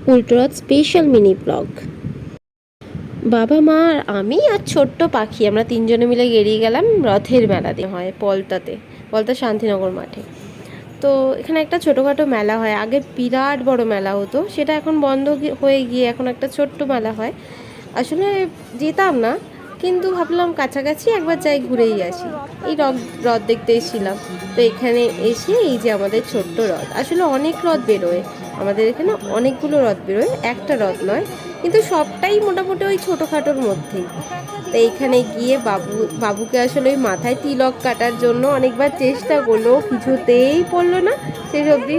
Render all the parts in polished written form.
উল্টোরথ special mini blog. বাবা মা আর আমি আর ছোট্ট পাখি আমরা তিনজনে মিলে বেরিয়ে গেলাম রথের মেলাতে হয় পলতা শান্তিনগর মাঠে। তো এখানে একটা ছোটোখাটো মেলা হয়, আগে বিরাট বড় মেলা হতো, সেটা এখন বন্ধ হয়ে গিয়ে এখন একটা ছোট্ট মেলা হয়। আসলে যেতাম না, কিন্তু ভাবলাম কাছাকাছি একবার যাই ঘুরেই আসি। এই রথ দেখতে এসেছিলাম। তো এখানে এসে এই যে আমাদের ছোট্ট রথ, আসলে অনেক রথ বেরোয় আমাদের এখানে, অনেকগুলো রথ বেরোয়, একটা রথ নয়, কিন্তু সবটাই মোটামুটি ওই ছোটোখাটোর মধ্যেই। তো এইখানে গিয়ে বাবুকে আসলে ওই মাথায় তিলক কাটার জন্য অনেকবার চেষ্টা করলো, কিছুতেই পড়লো না। সেই অবধি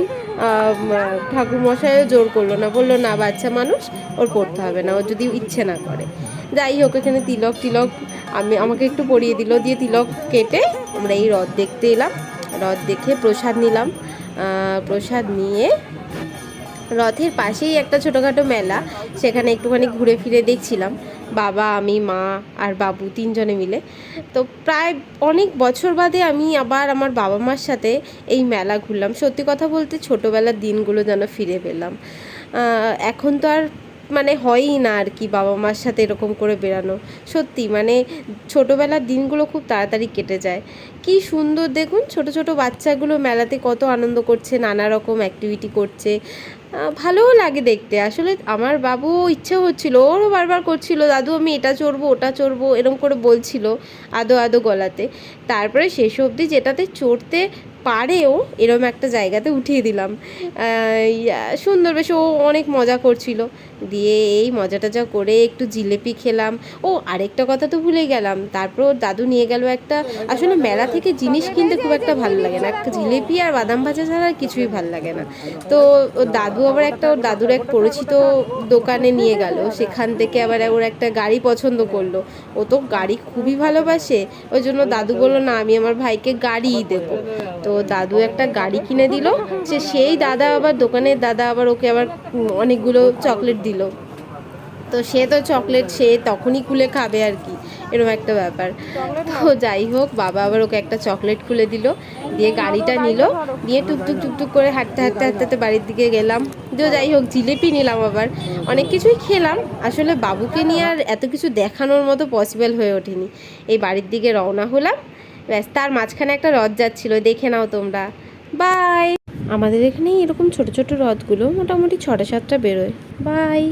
ঠাকুরমশাইও জোর করলো না, বললো না বাচ্চা মানুষ, ওর পড়তে হবে না, ও যদি ইচ্ছে না করে। যাই হোক, এখানে তিলক আমাকে একটু পরিয়ে দিল, দিয়ে তিলক কেটে আমরা এই রথ দেখতে এলাম। রথ দেখে প্রসাদ নিলাম। প্রসাদ নিয়ে রথের পাশেই একটা ছোটোখাটো মেলা, সেখানে একটুখানি ঘুরে ফিরে দেখছিলাম, বাবা, আমি, মা আর বাবু তিনজনে মিলে। তো প্রায় অনেক বছর বাদে আমি আবার আমার বাবা মার সাথে এই মেলা ঘুরলাম। সত্যি কথা বলতে ছোটোবেলার দিনগুলো যেন ফিরে পেলাম। এখন তো আর মানে হয়ই না আর কি বাবা মার সাথে এরকম করে বেরানো। সত্যি মানে ছোটোবেলার দিনগুলো খুব তাড়াতাড়ি কেটে যায়। কি সুন্দর দেখুন, ছোট ছোট বাচ্চাগুলো মেলাতে কত আনন্দ করছে, নানা রকম অ্যাক্টিভিটি করছে, ভালোও লাগে দেখতে। আসলে আমার বাবু ইচ্ছে হচ্ছিল, ওরও বারবার করছিল দাদু আমি এটা চড়বো ওটা চড়বো এরকম করে বলছিল আদো আদো গলাতে। তারপরে শেষ অবধি যেটাতে চড়তে পারেও এরম একটা জায়গাতে উঠিয়ে দিলাম। সুন্দর, বেশ ও অনেক মজা করছিল। দিয়ে এই মজা টজা করে একটু জিলেপি খেলাম। ও আরেকটা কথা তো ভুলে গেলাম, তারপর ওর দাদু নিয়ে গেল একটা, আসলে মেলা থেকে জিনিস কিনতে খুব একটা ভালো লাগে না, একটা জিলেপি আর বাদাম ভাজা ছাড়া আর কিছুই ভালো লাগে না। তো ওর দাদু আবার ওর দাদুর এক পরিচিত দোকানে নিয়ে গেল, সেখান থেকে আবার ওর একটা গাড়ি পছন্দ করলো। ও তো গাড়ি খুবই ভালোবাসে, ওই জন্য দাদু বললো না আমি আমার ভাইকে গাড়িই দেবো। তো দাদু একটা গাড়ি কিনে দিল। সেই দোকানের দাদা আবার ওকে আবার অনেকগুলো চকলেট দিল। তো সে তো চকলেট সে তখনই খুলে খাবে আর কি, এরকম একটা ব্যাপার। তো যাই হোক, বাবা আবার ওকে একটা চকলেট খুলে দিল, দিয়ে গাড়িটা নিল, দিয়ে টুকটুক টুকটুক করে হাঁটতে হাঁটতে হাঁটতে হাঁটতে বাড়ির দিকে গেলাম। তো যাই হোক, জিলেপি নিলাম, আবার অনেক কিছুই খেলাম। আসলে বাবুকে নিয়ে আর এত কিছু দেখানোর মতো পসিবল হয়ে ওঠেনি। এই বাড়ির দিকে রওনা হলাম, ব্যাস তার মাঝখানে একটা রথ যাচ্ছিলো, দেখে নাও তোমরা। বাই। আমাদের এখানে এরকম ছোট ছোট রথগুলো মোটামুটি 6-7টা বেরোয়। বাই।